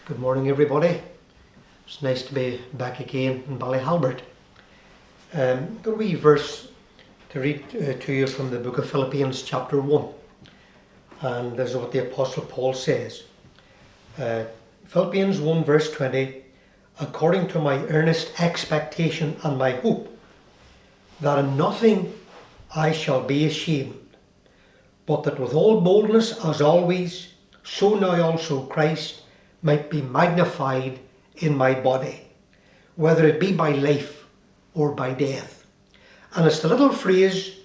Good morning, everybody. It's nice to be back again in Ballyhalbert. Got a wee verse to read to you from the book of Philippians chapter 1. And this is what the Apostle Paul says. Philippians 1 verse 20, according to my earnest expectation and my hope, that in nothing I shall be ashamed, but that with all boldness as always, so now also Christ might be magnified in my body, whether it be by life or by death. And it's the little phrase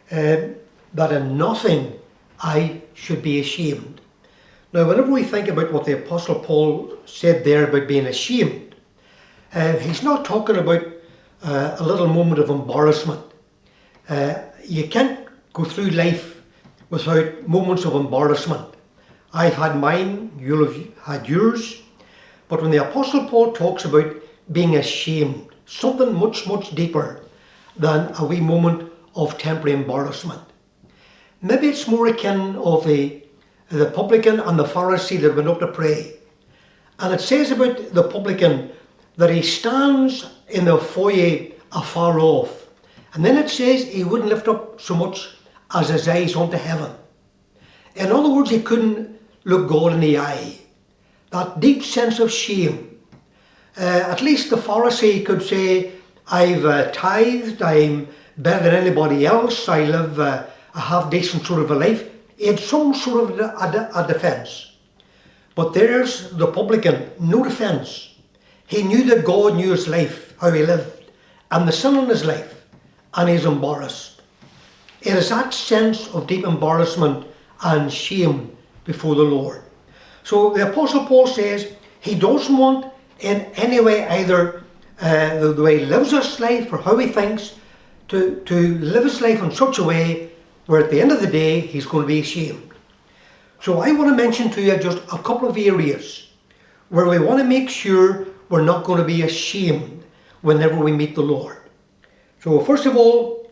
that in nothing I should be ashamed. Now, whenever we think about what the Apostle Paul said there about being ashamed, he's not talking about a little moment of embarrassment. You can't go through life without moments of embarrassment. I've had mine, you'll have had yours. But when the Apostle Paul talks about being ashamed, something much, much deeper than a wee moment of temporary embarrassment. Maybe it's more akin of the publican and the Pharisee that went up to pray. And it says about the publican that he stands in the foyer afar off. And then it says he wouldn't lift up so much as his eyes unto heaven. In other words, he couldn't look God in the eye. That deep sense of shame. At least the Pharisee could say, I've tithed, I'm better than anybody else, I live a half-decent sort of a life. He had some sort of a defence. But there's the publican, no defence. He knew that God knew his life, how he lived, and the sin in his life, and he's embarrassed. It is that sense of deep embarrassment and shame before the Lord. So the Apostle Paul says he doesn't want in any way either the way he lives his life or how he thinks to live his life in such a way where at the end of the day he's going to be ashamed. So I want to mention to you just a couple of areas where we want to make sure we're not going to be ashamed whenever we meet the Lord. So first of all,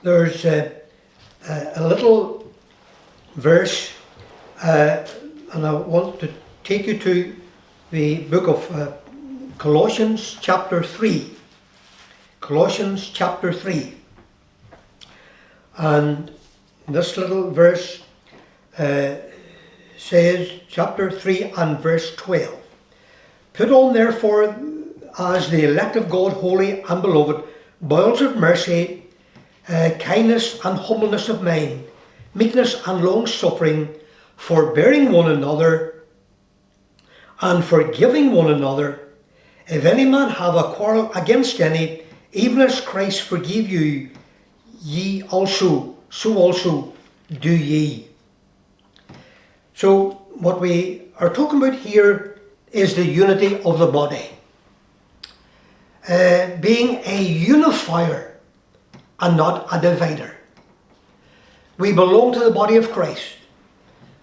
there's a little verse and I want to take you to the book of Colossians chapter 3. Colossians chapter 3. And this little verse says, chapter 3 and verse 12. Put on therefore as the elect of God, holy and beloved, bowels of mercy, kindness and humbleness of mind, meekness and long suffering, forbearing one another, and forgiving one another. If any man have a quarrel against any, even as Christ forgave you, ye also, so also do ye. So what we are talking about here is the unity of the body. Being a unifier and not a divider. We belong to the body of Christ.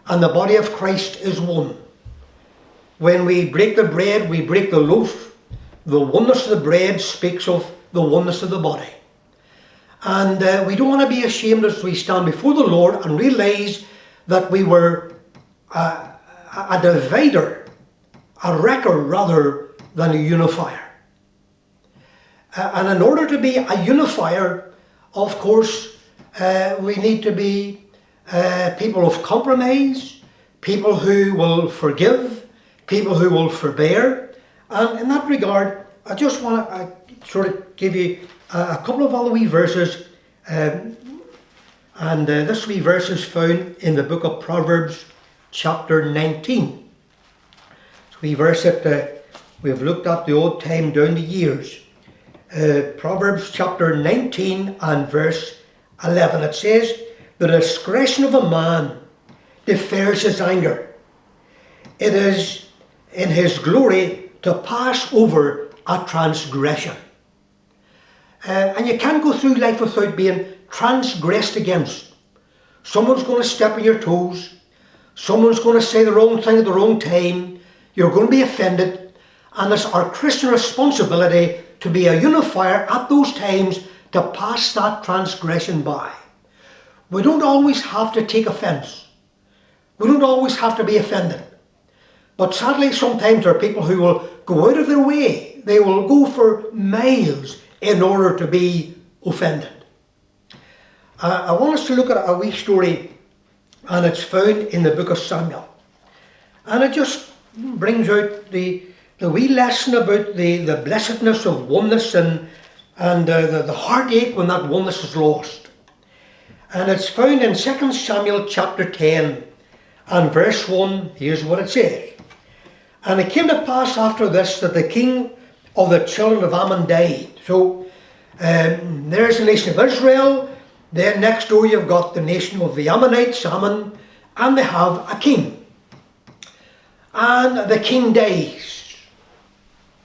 And the body of Christ is one. When we break the bread, we break the loaf. The oneness of the bread speaks of the oneness of the body. And we don't want to be ashamed as we stand before the Lord and realise that we were a divider, a wrecker rather than a unifier. And in order to be a unifier, of course, we need to be people of compromise, people who will forgive, people who will forbear. And in that regard, I just want to sort of give you a couple of other wee verses. This wee verse is found in the book of Proverbs chapter 19. It's a wee verse that we've looked at the old time down the years. Proverbs chapter 19 and verse 11. It says, the discretion of a man defers his anger. It is in his glory to pass over a transgression. And you can't go through life without being transgressed against. Someone's going to step on your toes. Someone's going to say the wrong thing at the wrong time. You're going to be offended. And it's our Christian responsibility to be a unifier at those times to pass that transgression by. We don't always have to take offence. We don't always have to be offended. But sadly, sometimes there are people who will go out of their way. They will go for miles in order to be offended. I want us to look at a wee story, and it's found in the book of Samuel. And it just brings out the wee lesson about the blessedness of oneness and the heartache when that oneness is lost. And it's found in 2 Samuel chapter 10 and verse 1. Here's what it says. And it came to pass after this that the king of the children of Ammon died. So there's the nation of Israel. Then next door you've got the nation of the Ammonites, Ammon, and they have a king. And the king dies.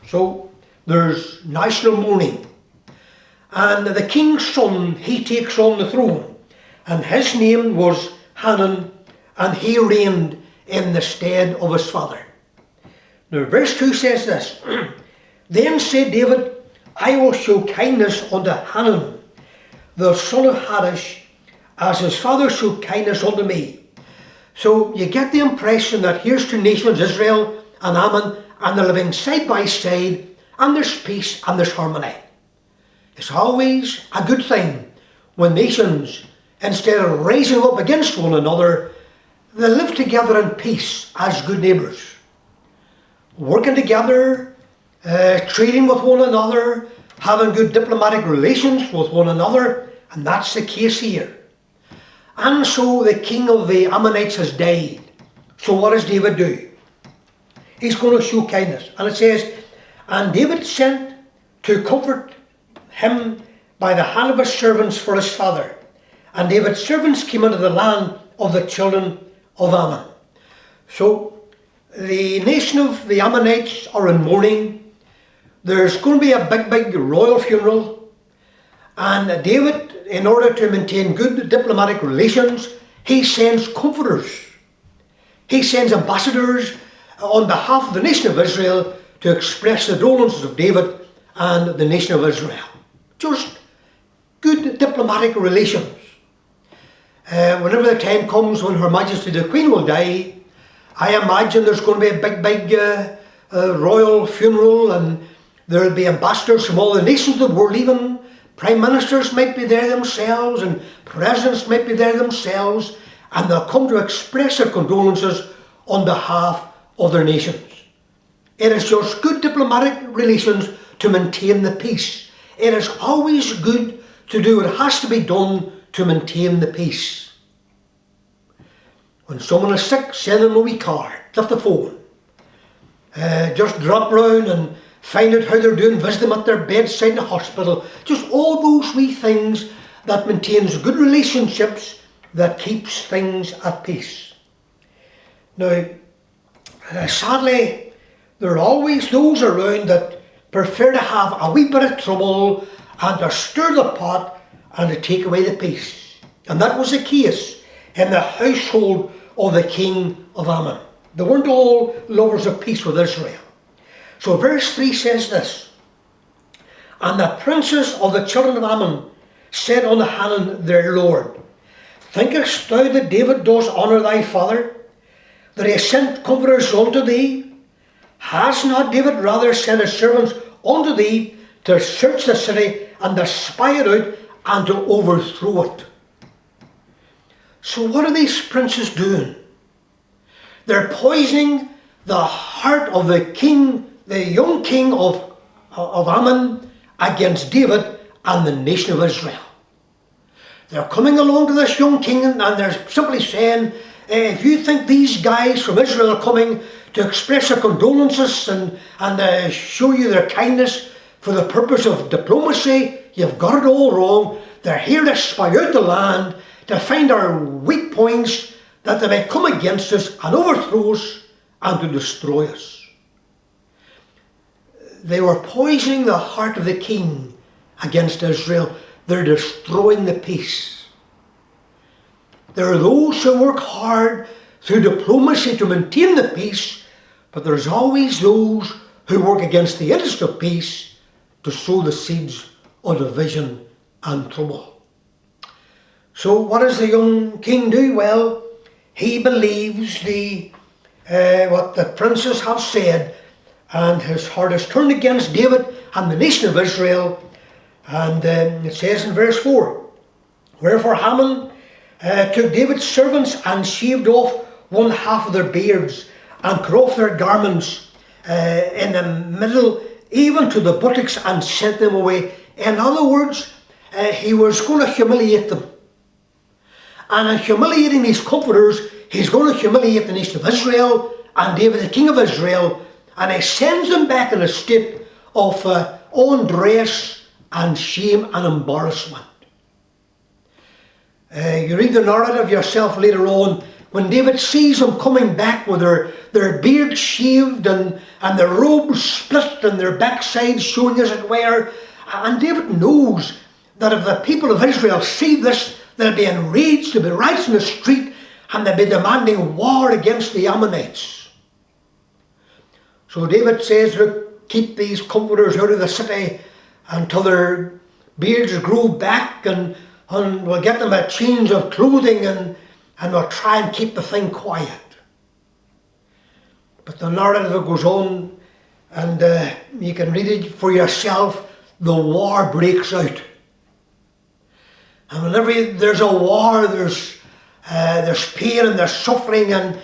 So there's national mourning. And the king's son, he takes on the throne. And his name was Hanan, and he reigned in the stead of his father. Now verse 2 says this. Then said David, I will show kindness unto Hanan, the son of Harish, as his father showed kindness unto me. So you get the impression that here's two nations, Israel and Ammon, and they're living side by side, and there's peace and there's harmony. It's always a good thing when nations, instead of rising up against one another, they live together in peace as good neighbours. Working together, trading with one another, having good diplomatic relations with one another, and that's the case here. And so the king of the Ammonites has died. So what does David do? He's going to show kindness. And it says, and David sent to comfort him by the hand of his servants for his father. And David's servants came into the land of the children of Ammon. So the nation of the Ammonites are in mourning. There's going to be a big royal funeral. And David, in order to maintain good diplomatic relations, he sends comforters. He sends ambassadors on behalf of the nation of Israel to express the condolences of David and the nation of Israel. Just good diplomatic relations. Whenever the time comes when Her Majesty the Queen will die, I imagine there's going to be a big royal funeral, and there'll be ambassadors from all the nations of the world. Even prime ministers might be there themselves, and presidents might be there themselves, and they'll come to express their condolences on behalf of their nations. It is just good diplomatic relations to maintain the peace. It is always good to do what has to be done to maintain the peace. When someone is sick, send them a wee card, lift the phone. Just drop round and find out how they're doing, visit them at their bedside in the hospital. Just all those wee things that maintains good relationships, that keeps things at peace. Now, sadly, there are always those around that prefer to have a wee bit of trouble and to stir the pot and to take away the peace. And that was the case in the household of the king of Ammon. They weren't all lovers of peace with Israel. So verse 3 says this, and the princes of the children of Ammon said unto Hanan their lord, thinkest thou that David does honour thy father, that he has sent comforters unto thee? Has not David rather sent his servants unto thee to search the city and to spy it out and to overthrow it? So what are these princes doing? They're poisoning the heart of the king, the young king of Ammon, against David and the nation of Israel. They're coming along to this young king and they're simply saying, if you think these guys from Israel are coming to express their condolences and show you their kindness for the purpose of diplomacy, you've got it all wrong. They're here to spy out the land, to find our weak points, that they may come against us and overthrow us and to destroy us. They were poisoning the heart of the king against Israel. They're destroying the peace. There are those who work hard through diplomacy to maintain the peace, but there's always those who work against the interest of peace to sow the seeds of division and trouble. So what does the young king do? Well, he believes the what the princes have said, and his heart is turned against David and the nation of Israel. And it says in verse 4, wherefore Haman took David's servants and shaved off one half of their beards and cut off their garments in the middle, even to the buttocks, and sent them away. In other words, he was going to humiliate them. And in humiliating these comforters, he's going to humiliate the nation of Israel and David, the king of Israel, and he sends them back in a state of undress and shame and embarrassment. You read the narrative yourself later on, when David sees them coming back with their beards shaved and their robes split and their backsides showing as it were. And David knows that if the people of Israel see this, they'll be enraged, they'll be riots in the street, and they'll be demanding war against the Ammonites. So David says, look, keep these comforters out of the city until their beards grow back, and we'll get them a change of clothing, and we'll try and keep the thing quiet. But the narrative goes on, and you can read it for yourself. The war breaks out. And whenever there's a war, there's pain and there's suffering, and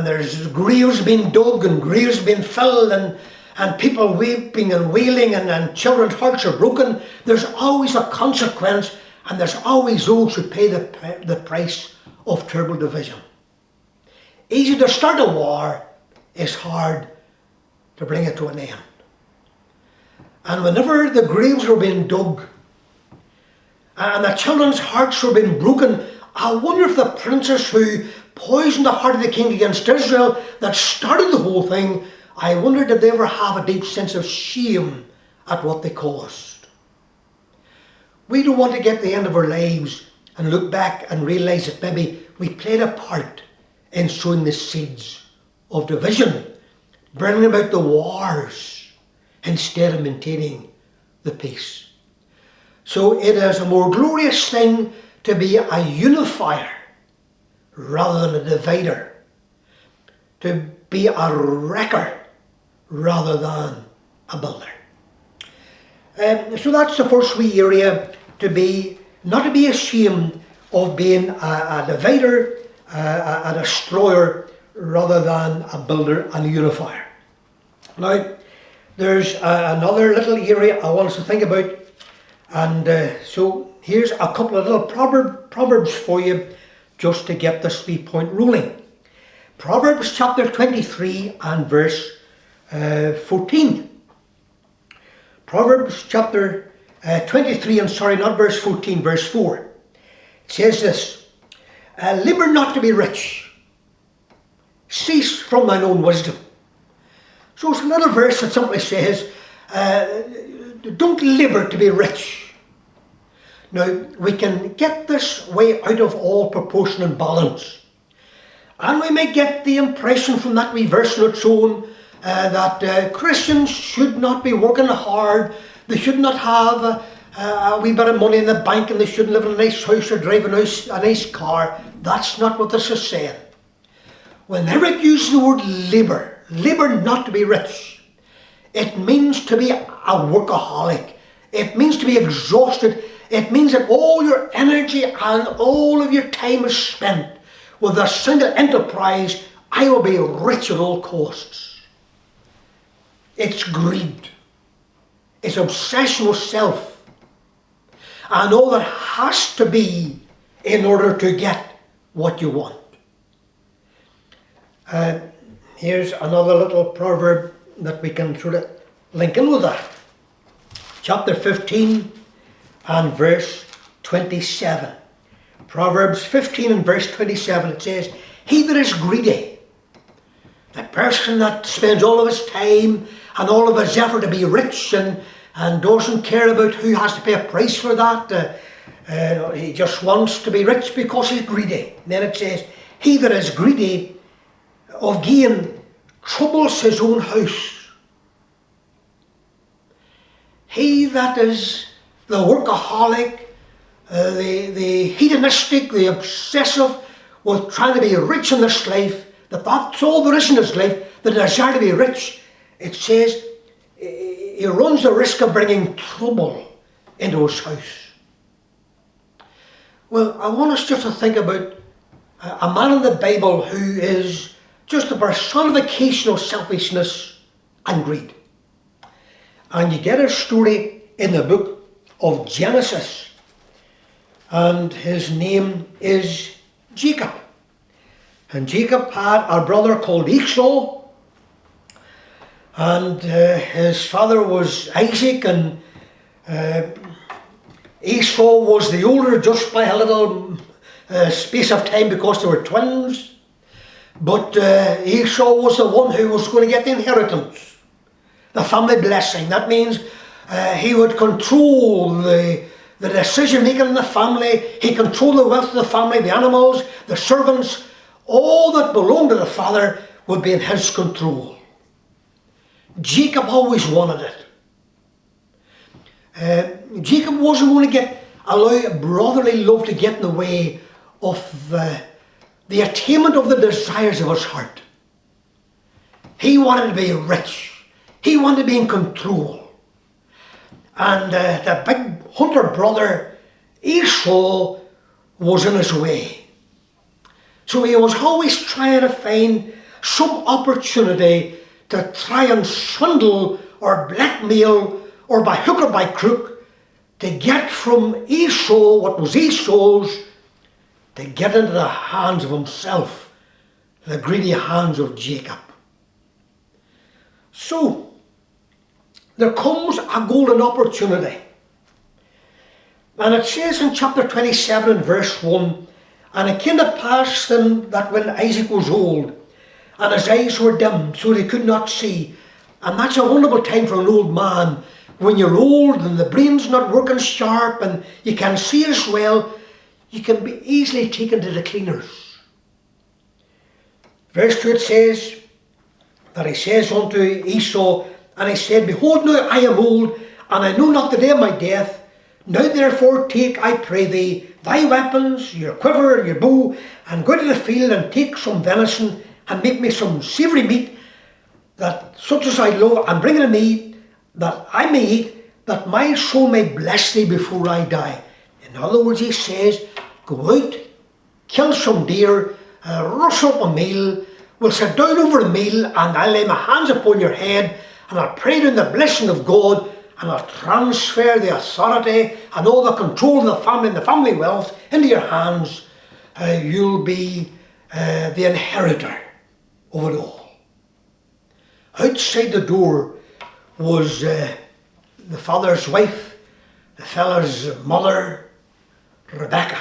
there's graves being dug and graves being filled, and people weeping and wailing, and children's hearts are broken. There's always a consequence, and there's always those who pay the price of terrible division. Easy to start a war, it's hard to bring it to an end. And whenever the graves were being dug and the children's hearts were being broken, I wonder if the princes who poisoned the heart of the king against Israel, that started the whole thing, I wonder did they ever have a deep sense of shame at what they caused. We don't want to get to the end of our lives and look back and realise that maybe we played a part in sowing the seeds of division, bringing about the wars instead of maintaining the peace. So it is a more glorious thing to be a unifier rather than a divider, to be a wrecker rather than a builder. So that's the first wee area, not to be ashamed of being a divider, a destroyer, rather than a builder and a unifier. Now, there's another little area I want us to think about, and so here's a couple of little proverbs for you, just to get this wee point rolling. Proverbs chapter 23 and verse 14. Proverbs chapter 23, and sorry, not verse 14, verse 4. It says this, labour not to be rich, cease from thine own wisdom. So it's a little verse that simply says, don't labour to be rich. Now, we can get this way out of all proportion and balance. And we may get the impression from that wee verse on its own that Christians should not be working hard, they should not have a wee bit of money in the bank, and they shouldn't live in a nice house or drive a nice car. That's not what this is saying. Whenever it uses the word labour not to be rich, it means to be a workaholic. It means to be exhausted. It means that all your energy and all of your time is spent with a single enterprise. I will be rich at all costs. It's greed. It's obsession with self. And all that has to be in order to get what you want. Here's another little proverb that we can sort of link in with that. Chapter 15 and verse 27. Proverbs 15 and verse 27, it says, he that is greedy, the person that spends all of his time and all of his effort to be rich and doesn't care about who has to pay a price for that. He just wants to be rich because he's greedy. And then it says, he that is greedy of gain troubles his own house. He that is the workaholic, the hedonistic, the obsessive with trying to be rich in this life, that that's all there is in his life, the desire to be rich, it says he runs the risk of bringing trouble into his house. Well, I want us just to think about a man in the Bible who is just the personification of selfishness and greed. And you get a story in the book of Genesis, and his name is Jacob. And Jacob had a brother called Esau, and his father was Isaac, and Esau was the older just by a little space of time because they were twins. But Esau was the one who was going to get the inheritance, the family blessing. That means he would control the decision making in the family. He controlled the wealth of the family, the animals, the servants. All that belonged to the father would be in his control. Jacob always wanted it. Jacob wasn't going to allow brotherly love to get in the way of the attainment of the desires of his heart. He wanted to be rich. He wanted to be in control. And the big hunter brother, Esau, was in his way. So he was always trying to find some opportunity to try and swindle or blackmail or by hook or by crook to get from Esau what was Esau's, to get into the hands of himself, the greedy hands of Jacob. So, there comes a golden opportunity. And it says in chapter 27 and verse 1, and it came to pass then that when Isaac was old, and his eyes were dim, so they could not see. And that's a wonderful time for an old man. When you're old and the brain's not working sharp and you can't see as well, you can be easily taken to the cleaners. Verse 2 it says, that he says unto Esau, and he said, Behold, now I am old, and I know not the day of my death. Now therefore take, I pray thee, thy weapons, your quiver, and your bow, and go to the field and take some venison, and make me some savoury meat, that such as I love, and bring it to me, that I may eat, that my soul may bless thee before I die. In other words, he says, go out, kill some deer, rustle up a meal, we'll sit down over the meal, and I'll lay my hands upon your head, and I'll pray down the blessing of God, and I'll transfer the authority and all the control of the family and the family wealth into your hands. You'll be the inheritor of it all. Outside the door was the father's wife, the fella's mother, Rebecca.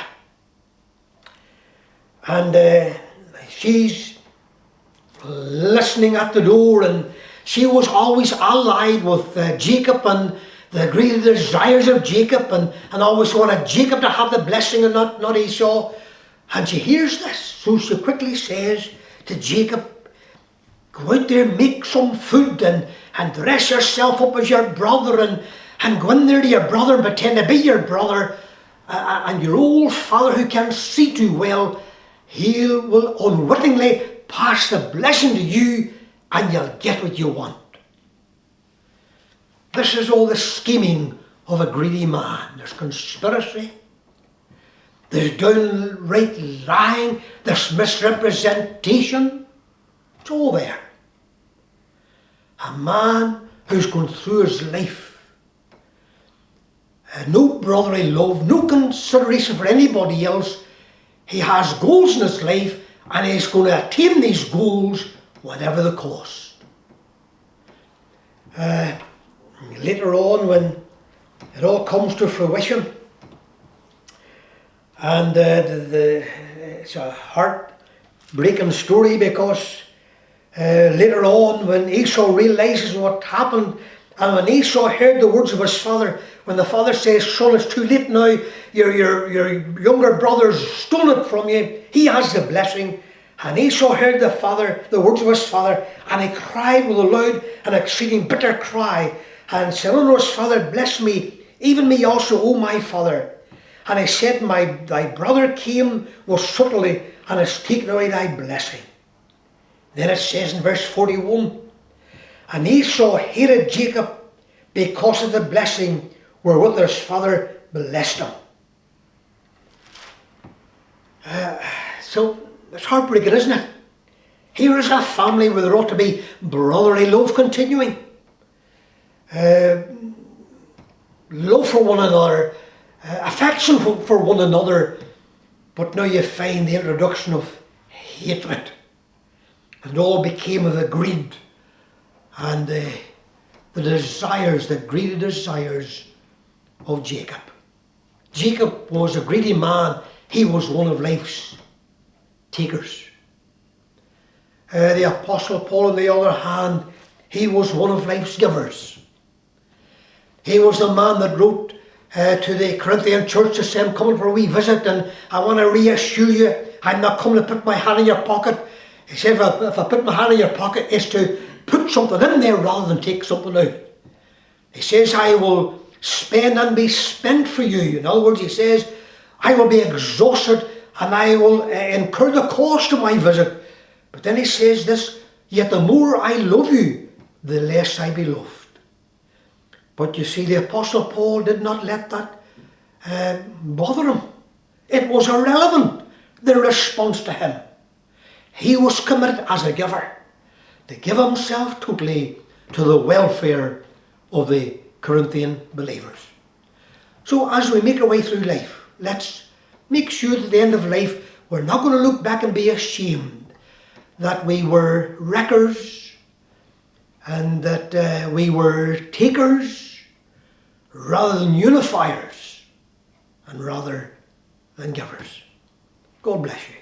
And she's listening at the door, and she was always allied with Jacob and the great desires of Jacob, and always wanted Jacob to have the blessing and not Esau. And she hears this, so she quickly says to Jacob, go out there, make some food, and dress yourself up as your brother, and go in there to your brother and pretend to be your brother, and your old father who can't see too well, he will unwittingly pass the blessing to you, and you'll get what you want. This is all the scheming of a greedy man. There's conspiracy, there's downright lying, there's misrepresentation. It's all there. A man who's gone through his life, no brotherly love, no consideration for anybody else. He has goals in his life, and he's going to attain these goals whatever the cost. Later on, when it all comes to fruition, and it's a heart-breaking story, because later on, when Esau realizes what happened, and when Esau heard the words of his father, when the father says, son, it's too late now, your younger brother's stolen it from you, he has the blessing. And Esau heard the words of his father, and he cried with a loud and exceeding bitter cry, and said unto his father, bless me, even me also, O my father. And he said, thy brother came with subtlety, and has taken away thy blessing. Then it says in verse 41, and Esau hated Jacob because of the blessing wherewith his father blessed him. So it's heartbreaking, isn't it? Here is a family where there ought to be brotherly love continuing. Love for one another, affection for one another. But now you find the introduction of hatred. And all became of the greed and the desires, the greedy desires of Jacob. Jacob was a greedy man. He was one of life's takers. The Apostle Paul, on the other hand, he was one of life's givers. He was the man that wrote to the Corinthian church to say, I'm coming for a wee visit and I want to reassure you, I'm not coming to put my hand in your pocket. He said, if I put my hand in your pocket, it's to put something in there rather than take something out. He says, I will spend and be spent for you. In other words, he says, I will be exhausted and I will incur the cost of my visit. But then he says this, yet the more I love you, the less I be loved. But you see, the Apostle Paul did not let that bother him. It was irrelevant, the response to him. He was committed as a giver to give himself totally to the welfare of the Corinthian believers. So as we make our way through life, let's make sure that at the end of life we're not going to look back and be ashamed that we were wreckers and that we were takers rather than unifiers and rather than givers. God bless you.